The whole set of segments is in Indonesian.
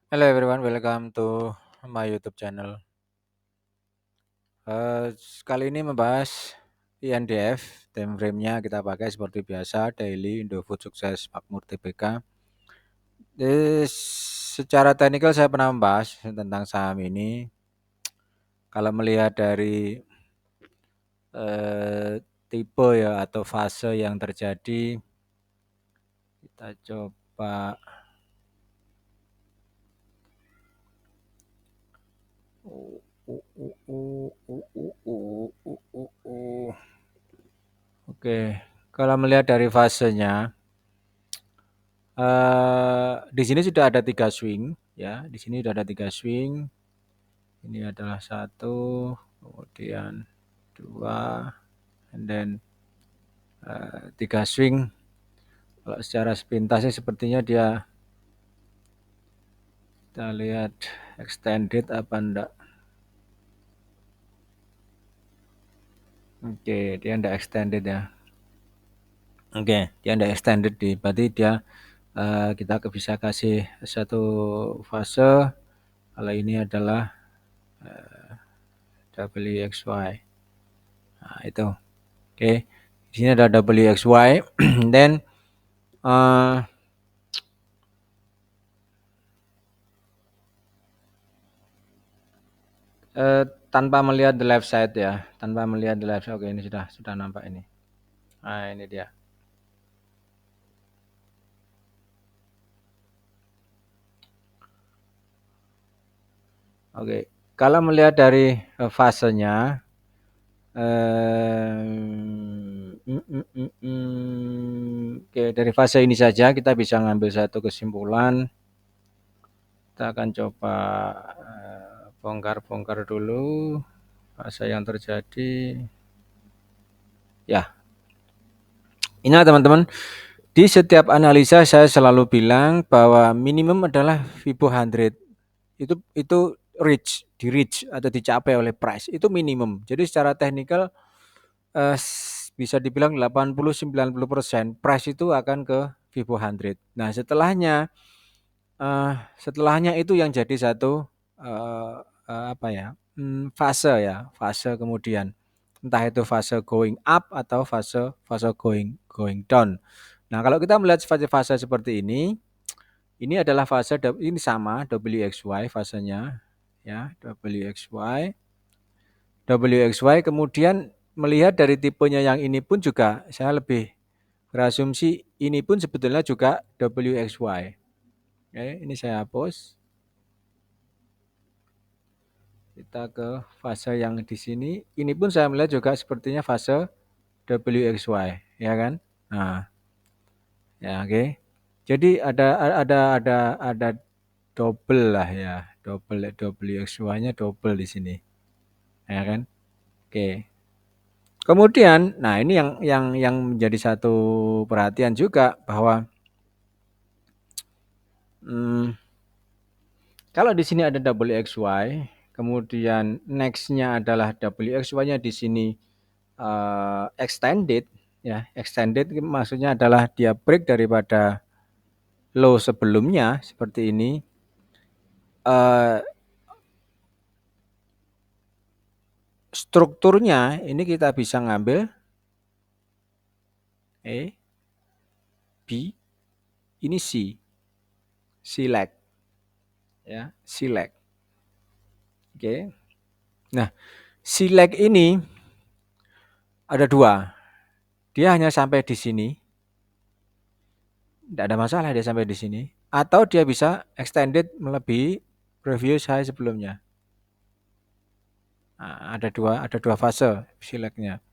Hello everyone, welcome to my YouTube channel. Kali ini membahas INDF, time frame-nya kita pakai seperti biasa, daily, Indofood Sukses, Makmur TBK. Secara teknikal saya pernah membahas tentang saham ini. Kalau melihat dari eh, tipe ya atau fase yang terjadi, kita coba. Oke, kalau melihat dari fasenya, di sini sudah ada 3 swing ya, di sini sudah ada 3 swing. Ini adalah satu, kemudian 2, and then 3 swing. Kalau secara sepintasnya sepertinya dia kita lihat extended apa enggak. Oke, dia enggak extended ya. Oke, dia enggak extended berarti dia kita bisa kasih satu fase. Kalau ini adalah WXY. Nah, itu. Oke. Di sini ada WXY. Then tanpa melihat the left side ya, tanpa melihat the left side. Oke, ini sudah nampak ini. Nah, ini dia. Oke, kalau melihat dari fasenya, oke, dari fase ini saja kita bisa ngambil satu kesimpulan. Kita akan coba bongkar-bongkar dulu fase yang terjadi. Ya, ini teman-teman. Di setiap analisa saya selalu bilang bahwa minimum adalah Fibo 100. Itu reach atau dicapai oleh price. Itu minimum. Jadi secara teknikal bisa dibilang 80-90% price itu akan ke Fibo 100. Nah, setelahnya itu yang jadi satu apa ya? Fase ya, fase kemudian entah itu fase going up atau fase fase going down. Nah, kalau kita melihat fase-fase seperti ini adalah fase ini sama WXY fasenya ya, WXY kemudian melihat dari tipenya yang ini pun juga saya lebih berasumsi ini pun sebetulnya juga WXY. Oke, ini saya hapus. Kita ke fase yang di sini. Ini pun saya melihat juga sepertinya fase WXY, ya kan? Nah, ya oke. Jadi ada double lah ya, double WXY-nya double di sini, ya kan? Oke. Kemudian, nah ini yang menjadi satu perhatian juga bahwa kalau di sini ada WXY, kemudian next-nya adalah WXY-nya di sini extended, ya extended maksudnya adalah dia break daripada low sebelumnya seperti ini. Strukturnya ini kita bisa ngambil B, ini C leg, ya C leg. Oke. Nah, C leg ini ada dua. Dia hanya sampai di sini, tidak ada masalah dia sampai di sini, atau dia bisa extended melebihi previous high sebelumnya. Nah, ada dua fase sileknya.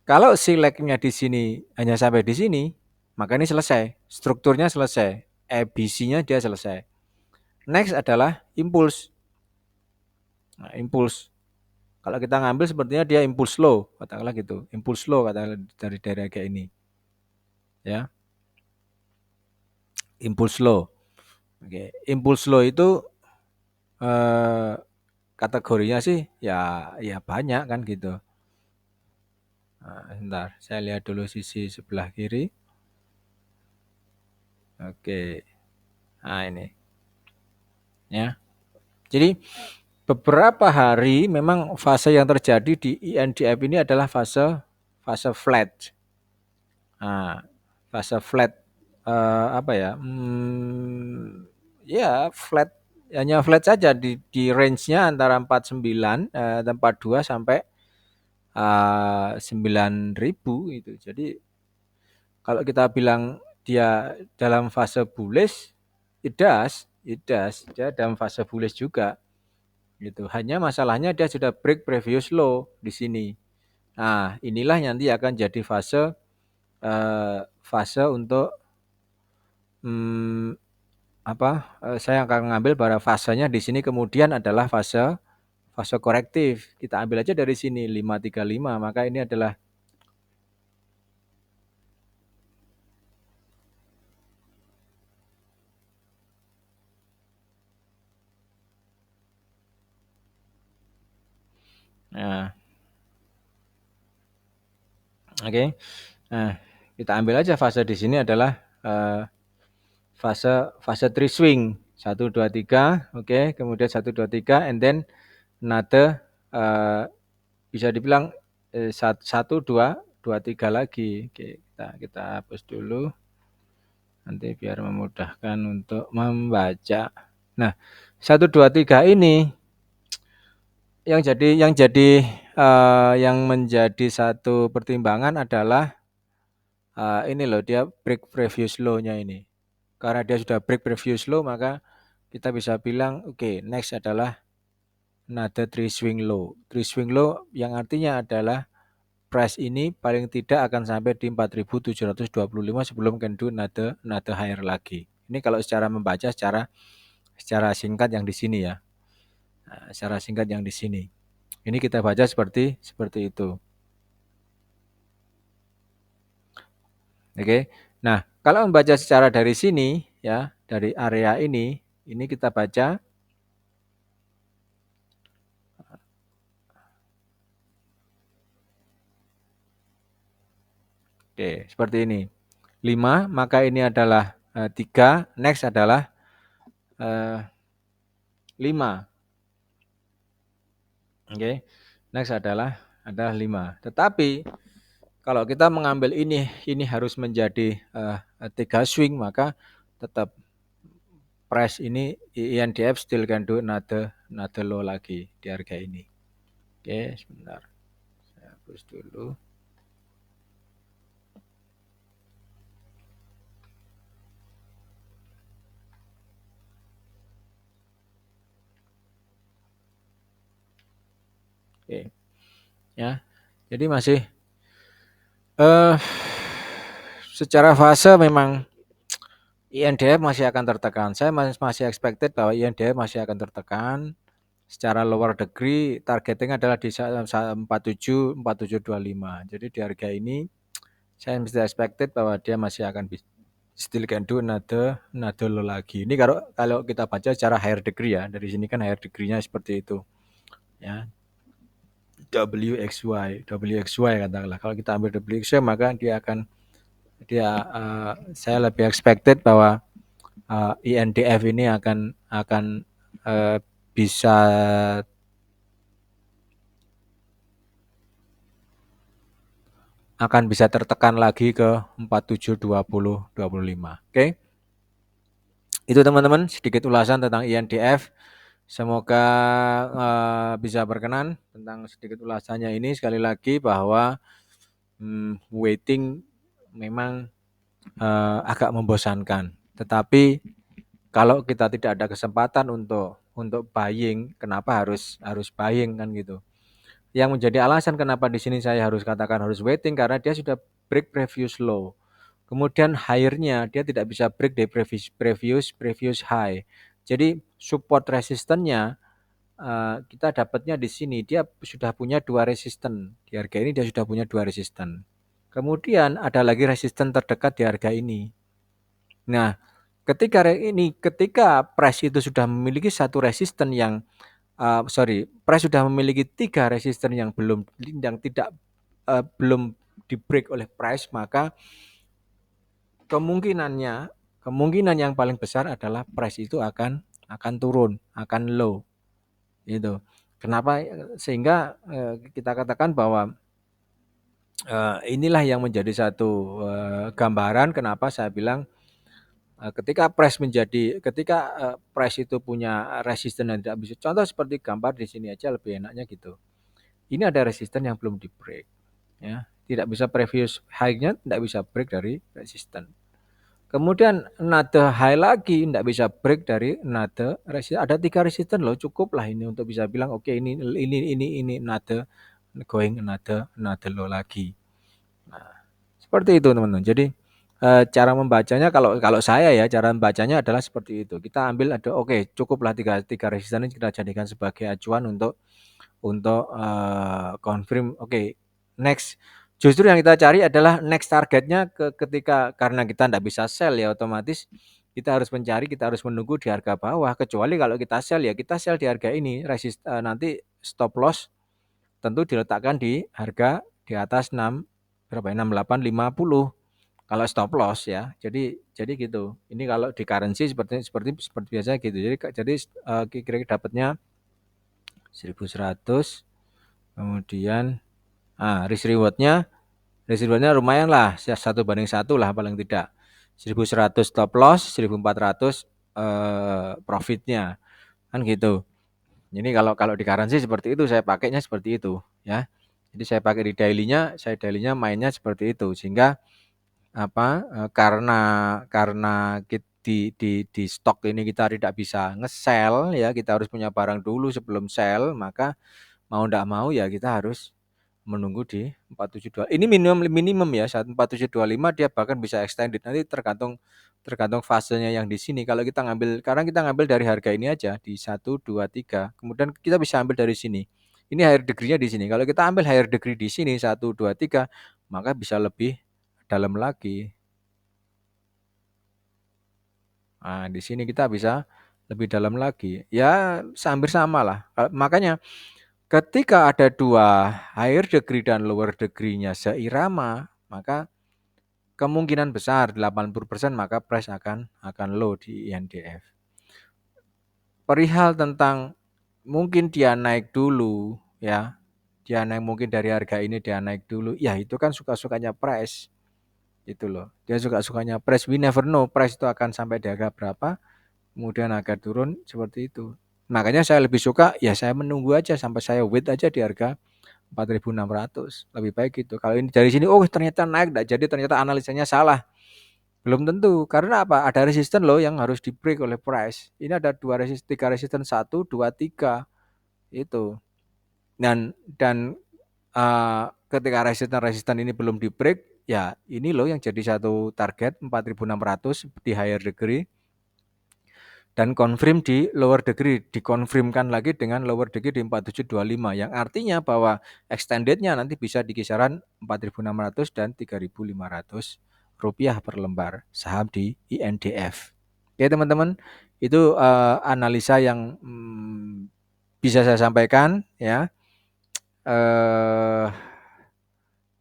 Kalau sileknya di sini hanya sampai di sini, maka ini selesai, strukturnya selesai, ABC-nya dia selesai. Next adalah impuls. Nah, impuls. Kalau kita ngambil sepertinya dia impuls slow, katakanlah gitu, impuls slow katakanlah dari daerah kayak ini, ya, impuls slow. Oke, impuls slow itu eh, kategorinya sih ya banyak kan gitu. Nah, sebentar, saya lihat dulu sisi sebelah kiri. Oke, nah ini. ya. Jadi beberapa hari memang fase yang terjadi di INDF ini adalah fase fase flat. Nah, fase flat apa ya? Ya flat, hanya flat saja di range-nya antara 49 42 sampai 9.000 itu. Jadi kalau kita bilang dia dalam fase bullish, dia dalam fase bullish juga gitu. Hanya masalahnya dia sudah break previous low di sini. Nah, inilah nanti akan jadi fase untuk hmm, saya akan mengambil pada fasenya di sini kemudian adalah fase fase korektif. Kita ambil aja dari sini 535, maka ini adalah nah, oke. Okay. Nah, kita ambil aja fase di sini adalah fase fase three swing 1 2 3, oke, okay. Kemudian 1 2 3 and then another bisa dibilang 1 2 2 3 lagi. Oke, kita hapus dulu nanti biar memudahkan untuk membaca. Nah, 1 2 3 ini yang menjadi satu pertimbangan adalah ini loh, dia break previous low-nya ini. Karena dia sudah break previous low, maka kita bisa bilang oke, next adalah another three swing low. Three swing low yang artinya adalah price ini paling tidak akan sampai di 4.725 sebelum can do another higher lagi. Ini kalau secara membaca secara singkat yang di sini ya. Nah, secara singkat yang di sini. Ini kita baca seperti itu. Oke. Nah, kalau membaca secara dari sini ya, dari area ini kita baca oke, seperti ini. 5, maka ini adalah 3, next adalah 5. Oke. Next adalah 5. Tetapi kalau kita mengambil ini harus menjadi 3 swing, maka tetap price ini INDF still can do another low lagi di harga ini. Oke, sebentar. Saya hapus dulu. Oke. Ya. Jadi masih secara fase memang INDF masih akan tertekan. Saya masih expected bahwa INDF masih akan tertekan. Secara lower degree targeting adalah di 4725. Jadi di harga ini saya mesti expected bahwa dia masih akan still can do another low lagi. Ini kalau kita baca secara higher degree ya. Dari sini kan higher degree-nya seperti itu. Ya. WXY katakanlah. Kalau kita ambil WXY maka saya lebih expected bahwa INDF ini akan bisa tertekan lagi ke 4720-25. Oke. Itu teman-teman sedikit ulasan tentang INDF. Semoga bisa berkenan tentang sedikit ulasannya ini. Sekali lagi bahwa waiting memang agak membosankan. Tetapi kalau kita tidak ada kesempatan untuk buying, kenapa harus buying kan gitu. Yang menjadi alasan kenapa di sini saya harus katakan harus waiting karena dia sudah break previous low. Kemudian higher-nya dia tidak bisa break dari previous high. Jadi support resistennya kita dapatnya di sini dia sudah punya 2 resisten. Di harga ini dia sudah punya 2 resisten. Kemudian ada lagi resisten terdekat di harga ini. Nah, ketika price itu sudah memiliki satu resisten yang price sudah memiliki 3 resisten yang belum di break oleh price, maka kemungkinan yang paling besar adalah price itu akan akan turun, akan low. Itu. Kenapa? Sehingga kita katakan bahwa inilah yang menjadi satu gambaran kenapa saya bilang ketika price itu punya resisten yang tidak bisa. Contoh seperti gambar di sini aja lebih enaknya gitu. Ini ada resisten yang belum di break, ya. Tidak bisa previous high-nya tidak bisa break dari resisten. Kemudian another high lagi tidak bisa break dari another resisten. Ada 3 resisten loh, cukup lah ini untuk bisa bilang oke ini another going another low lagi. Nah, seperti itu teman-teman. Jadi cara membacanya kalau kalau saya ya cara membacanya adalah seperti itu. Kita ambil ada oke cukuplah tiga resisten ini kita jadikan sebagai acuan untuk confirm oke next. Justru yang kita cari adalah next targetnya ketika karena kita tidak bisa sell ya otomatis kita harus mencari, kita harus menunggu di harga bawah. Kecuali kalau kita sell ya kita sell di harga ini, nanti stop loss tentu diletakkan di harga di atas 6 berapa ya 6850 kalau stop loss ya. Jadi gitu. Ini kalau di currency seperti biasa gitu. Jadi kira-kira dapatnya 1100 kemudian risk rewardnya lumayan lah 1:1 lah paling tidak 1100 stop loss 1400 profitnya kan gitu. Jadi kalau kalau di currency seperti itu saya pakainya seperti itu ya. Jadi saya pakai di dailynya mainnya seperti itu sehingga karena di stok ini kita tidak bisa nge-sell ya, kita harus punya barang dulu sebelum sell, maka mau ndak mau ya kita harus menunggu di 472. Ini minimum ya, saat 4725 dia bahkan bisa extended. Nanti tergantung fasenya yang di sini. Kalau kita ngambil, karena kita ngambil dari harga ini aja di 123, kemudian kita bisa ambil dari sini. Ini higher degree-nya di sini. Kalau kita ambil higher degree di sini 123, maka bisa lebih dalam lagi. Nah, di sini kita bisa lebih dalam lagi. Ya, hampir sama lah. Makanya ketika ada 2 higher degree dan lower degree-nya seirama, maka kemungkinan besar 80% maka price akan low di INDF. Perihal tentang mungkin dia naik dulu ya. Dia naik mungkin dari harga ini dia naik dulu. Ya, itu kan suka-sukanya price. Itu loh. Dia suka-sukanya price. We never know price itu akan sampai di harga berapa. Kemudian agak turun seperti itu. Makanya saya lebih suka ya saya menunggu aja sampai saya wait aja di harga 4.600. Lebih baik gitu. Kalau ini dari sini ternyata naik enggak jadi ternyata analisanya salah. Belum tentu. Karena apa? Ada resisten loh yang harus di break oleh price. Ini ada 3 resisten 1, 2, 3 itu. Dan ketika resisten ini belum di break ya ini loh yang jadi satu target 4.600 di higher degree. Dan confirm di lower degree, dikonfirmkan lagi dengan lower degree di 4725 yang artinya bahwa extendednya nanti bisa di kisaran 4.600 dan 3.500 rupiah per lembar saham di INDF. Oke teman-teman, itu analisa yang bisa saya sampaikan ya.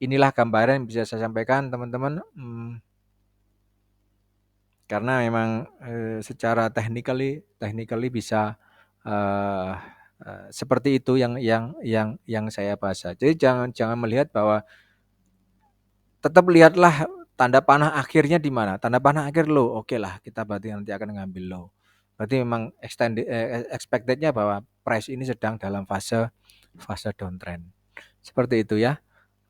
Inilah gambaran yang bisa saya sampaikan teman-teman. Karena memang secara technically bisa seperti itu yang saya bahas. Jadi jangan melihat bahwa tetap lihatlah tanda panah akhirnya di mana. Tanda panah akhir low, oke lah kita berarti nanti akan ngambil low. Berarti memang expected-nya bahwa price ini sedang dalam fase downtrend. Seperti itu ya.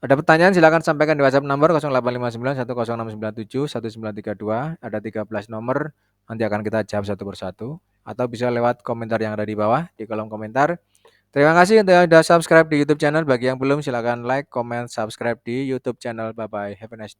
Ada pertanyaan silakan sampaikan di WhatsApp nomor 0859 1067 1932. Ada 13 nomor, nanti akan kita jawab satu persatu. Atau bisa lewat komentar yang ada di bawah, di kolom komentar. Terima kasih untuk yang sudah subscribe di YouTube channel. Bagi yang belum silakan like, comment, subscribe di YouTube channel. Bye-bye. Have a nice day.